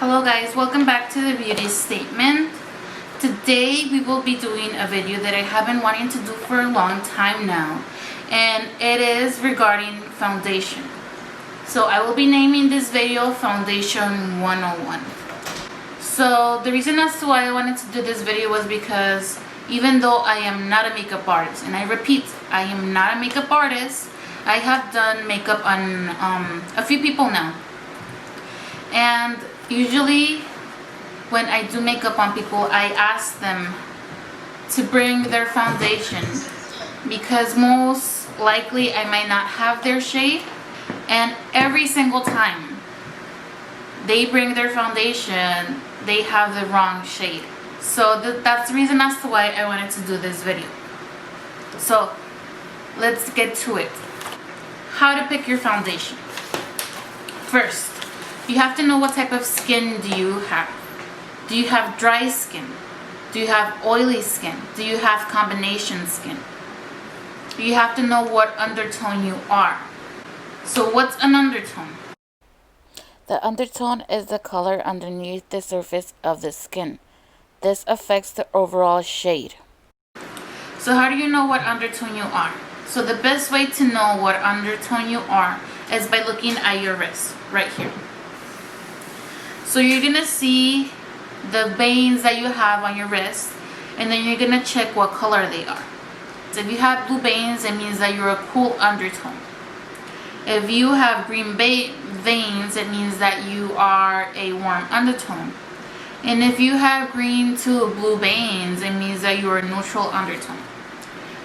Hello guys, welcome back to the beauty statement. Today we will be doing a video that I have been wanting to do for a long time now, and it is regarding foundation. So I will be naming this video Foundation 101. So the reason as to why I wanted to do this video was because even though I am not a makeup artist, and I repeat, I am not a makeup artist, I have done makeup on a few people now. And usually when I do makeup on people, I ask them to bring their foundation because most likely I might not have their shade, and every single time they bring their foundation, they have the wrong shade. So that's the reason as to why I wanted to do this video. So let's get to it. How to pick your foundation. First, you have to know what type of skin do you have. Do you have dry skin? Do you have oily skin? Do you have combination skin? You have to know what undertone you are. So what's an undertone? The undertone is the color underneath the surface of the skin. This affects the overall shade. So how do you know what undertone you are? So the best way to know what undertone you are is by looking at your wrist, right here. So you're gonna see the veins that you have on your wrist, and then you're gonna check what color they are. So if you have blue veins, it means that you're a cool undertone. If you have green veins, it means that you are a warm undertone. And if you have green to blue veins, it means that you're a neutral undertone.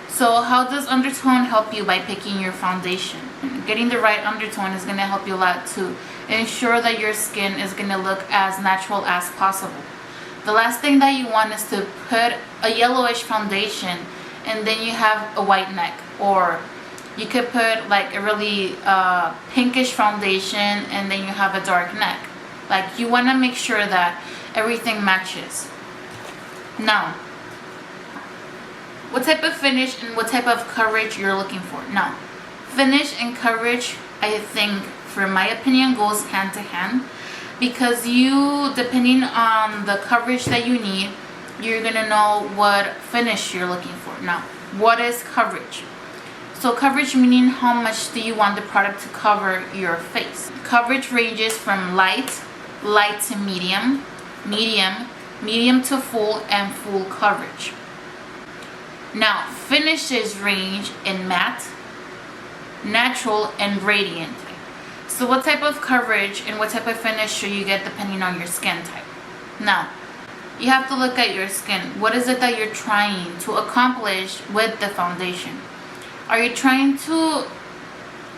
So how does undertone help you by picking your foundation? Getting the right undertone is going to help you a lot to ensure that your skin is going to look as natural as possible. The last thing that you want is to put a yellowish foundation and then you have a white neck, or you could put like a really pinkish foundation and then you have a dark neck. Like, you want to make sure that everything matches. Now, what type of finish and what type of coverage you're looking for. Now, finish and coverage, I think, for my opinion, goes hand to hand, because you, depending on the coverage that you need, you're gonna know what finish you're looking for. Now, what is coverage? So coverage meaning how much do you want the product to cover your face. Coverage ranges from light to medium, medium to full, and full coverage. Now, finishes range in matte, natural, and radiant. So what type of coverage and what type of finish should you get depending on your skin type? Now, you have to look at your skin. What is it that you're trying to accomplish with the foundation? Are you trying to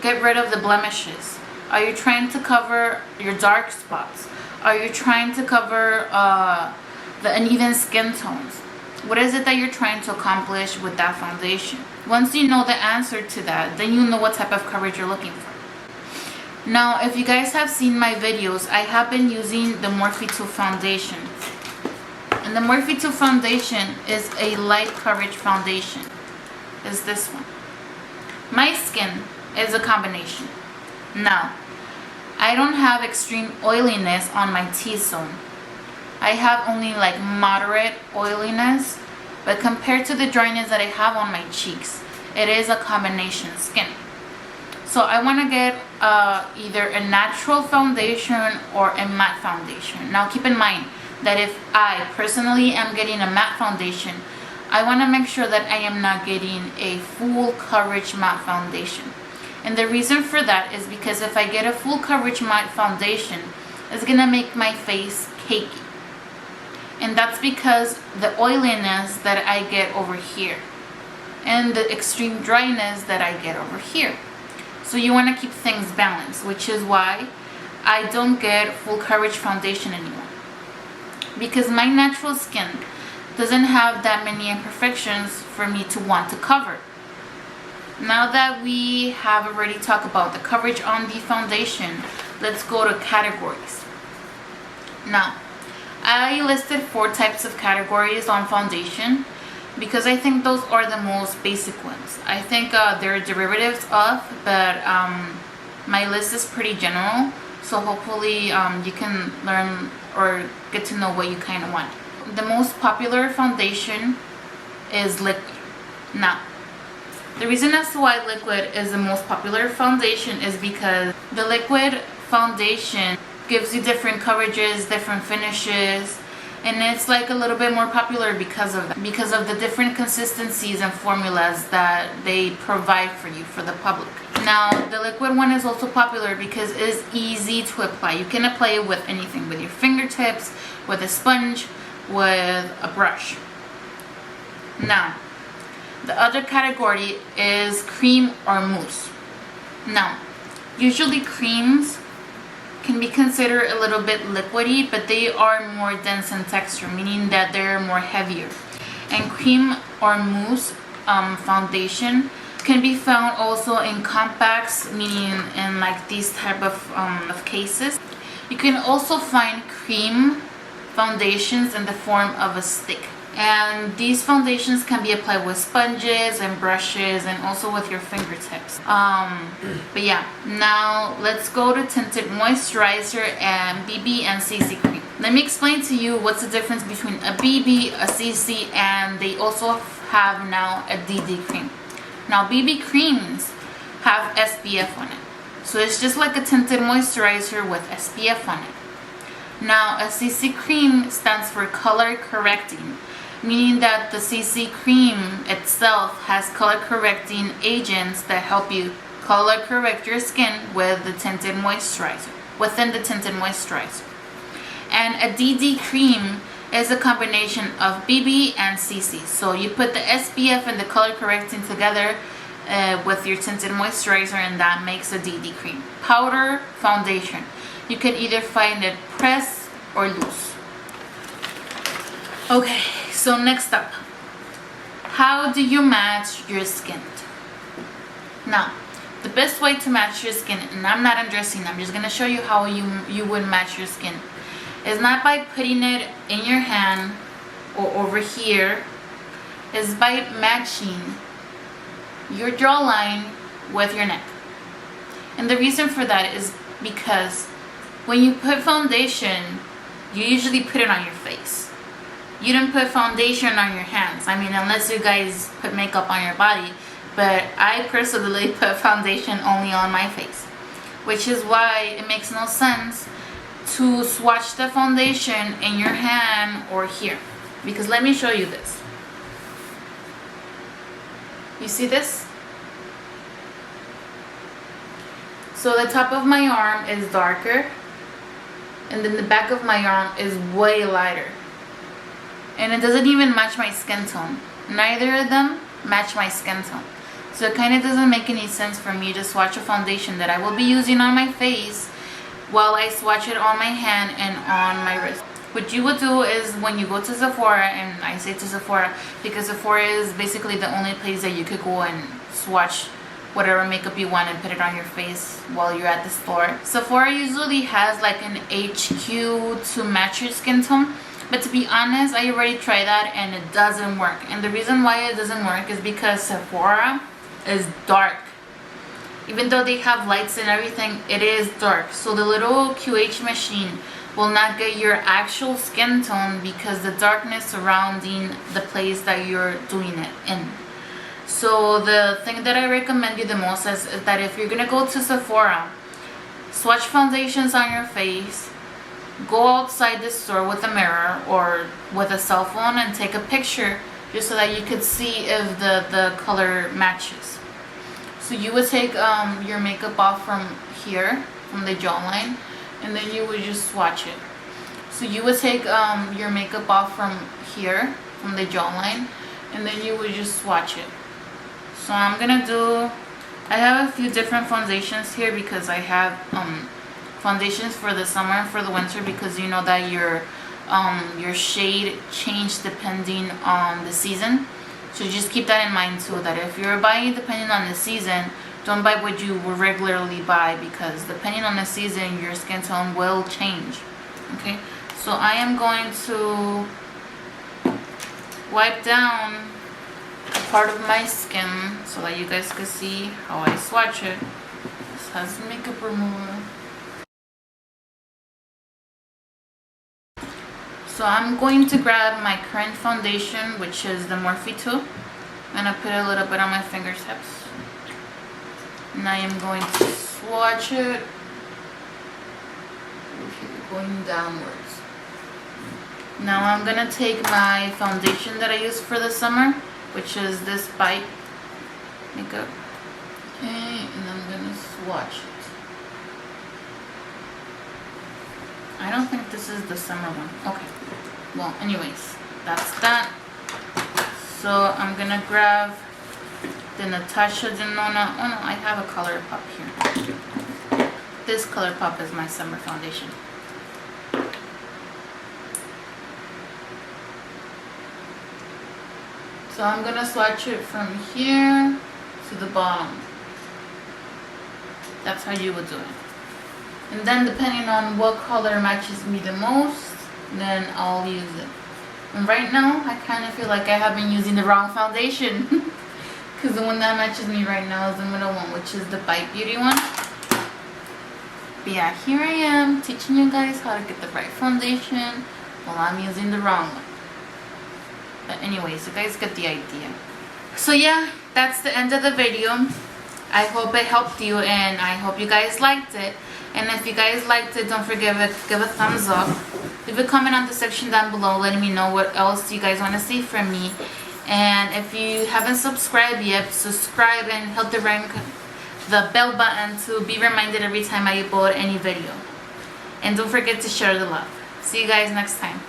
get rid of the blemishes? Are you trying to cover your dark spots? Are you trying to cover the uneven skin tones? What is it that you're trying to accomplish with that foundation? Once you know the answer to that, then you know what type of coverage you're looking for. Now, if you guys have seen my videos, I have been using the Morphe 2 foundation. And the Morphe 2 foundation is a light coverage foundation. Is this one. My skin is a combination. Now, I don't have extreme oiliness on my T-zone. I have only like moderate oiliness, but compared to the dryness that I have on my cheeks, it is a combination skin. So I want to get either a natural foundation or a matte foundation. Now keep in mind that if I personally am getting a matte foundation, I want to make sure that I am not getting a full coverage matte foundation. And the reason for that is because if I get a full coverage matte foundation, it's going to make my face cakey. And that's because the oiliness that I get over here and the extreme dryness that I get over here. So you want to keep things balanced, which is why I don't get full coverage foundation anymore. Because my natural skin doesn't have that many imperfections for me to want to cover. Now that we have already talked about the coverage on the foundation, let's go to categories. Now, I listed 4 types of categories on foundation because I think those are the most basic ones. I think they're derivatives of, but my list is pretty general, So hopefully you can learn or get to know what you kind of want. The most popular foundation is liquid. Now, the reason as to why liquid is the most popular foundation is because the liquid foundation gives you different coverages, different finishes, and it's like a little bit more popular because of that, because of the different consistencies and formulas that they provide for you, for the public. Now, the liquid one is also popular because it is easy to apply. You can apply it with anything, with your fingertips, with a sponge, with a brush. Now, the other category is cream or mousse. Now, usually creams can be considered a little bit liquidy, but they are more dense in texture, meaning that they're more heavier. And cream or mousse foundation can be found also in compacts, meaning in like these type of cases. You can also find cream foundations in the form of a stick. And these foundations can be applied with sponges and brushes and also with your fingertips. But yeah, now let's go to tinted moisturizer and BB and CC cream. Let me explain to you what's the difference between a BB, a CC, and they also have now a DD cream. Now BB creams have SPF on it. So it's just like a tinted moisturizer with SPF on it. Now a CC cream stands for color correcting, meaning that the CC cream itself has color correcting agents that help you color correct your skin with the tinted moisturizer, within the tinted moisturizer. And a DD cream is a combination of BB and CC. So you put the SPF and the color correcting together with your tinted moisturizer, and that makes a DD cream. Powder foundation. You can either find it pressed or loose. Okay, so next up, how do you match your skin? Now, the best way to match your skin, and I'm not undressing, I'm just going to show you how you would match your skin, is not by putting it in your hand or over here, is by matching your jawline with your neck. And the reason for that is because when you put foundation, you usually put it on your face. You don't put foundation on your hands. I mean, unless you guys put makeup on your body. But I personally put foundation only on my face. Which is why it makes no sense to swatch the foundation in your hand or here. Because let me show you this. You see this? So the top of my arm is darker. And then the back of my arm is way lighter. And it doesn't even match my skin tone. Neither of them match my skin tone. So it kind of doesn't make any sense for me to swatch a foundation that I will be using on my face while I swatch it on my hand and on my wrist. What you would do is when you go to Sephora, and I say to Sephora because Sephora is basically the only place that you could go and swatch whatever makeup you want and put it on your face while you're at the store. Sephora usually has like an HQ to match your skin tone. But to be honest, I already tried that and it doesn't work. And the reason why it doesn't work is because Sephora is dark. Even though they have lights and everything, it is dark. So the little QH machine will not get your actual skin tone because the darkness surrounding the place that you're doing it in. So the thing that I recommend you the most is that if you're gonna go to Sephora, swatch foundations on your face, go outside the store with a mirror or with a cell phone and take a picture just so that you could see if the color matches. So you would take your makeup off from here, from the jawline, and then you would just swatch it. So you would take your makeup off from here, from the jawline, and then you would just swatch it. So I'm gonna do, I have a few different foundations here because I have foundations for the summer and for the winter, because you know that your shade changes depending on the season. So just keep that in mind too, that if you're buying depending on the season, don't buy what you would regularly buy, because depending on the season your skin tone will change. Okay, so I am going to wipe down a part of my skin so that you guys can see how I swatch it. This has makeup remover. So I'm going to grab my current foundation, which is the Morphe 2. I'm going to put a little bit on my fingertips. And I am going to swatch it. Going downwards. Now I'm going to take my foundation that I used for the summer, which is this Bite Makeup. Okay, and I'm going to swatch it. I don't think this is the summer one. Okay. Well, anyways, that's that. So I'm gonna grab the Natasha Denona. Oh no, I have a color pop here. This color pop is my summer foundation. So I'm gonna swatch it from here to the bottom. That's how you would do it. And then depending on what color matches me the most, then I'll use it. And right now, I kind of feel like I have been using the wrong foundation. Because the one that matches me right now is the middle one, which is the Bite Beauty one. But yeah, here I am teaching you guys how to get the right foundation while I'm using the wrong one. But anyways, you guys get the idea. So yeah, that's the end of the video. I hope it helped you and I hope you guys liked it. And if you guys liked it, don't forget to give a thumbs up. Leave a comment on the section down below letting me know what else you guys want to see from me. And if you haven't subscribed yet, subscribe and hit the bell button to be reminded every time I upload any video. And don't forget to share the love. See you guys next time.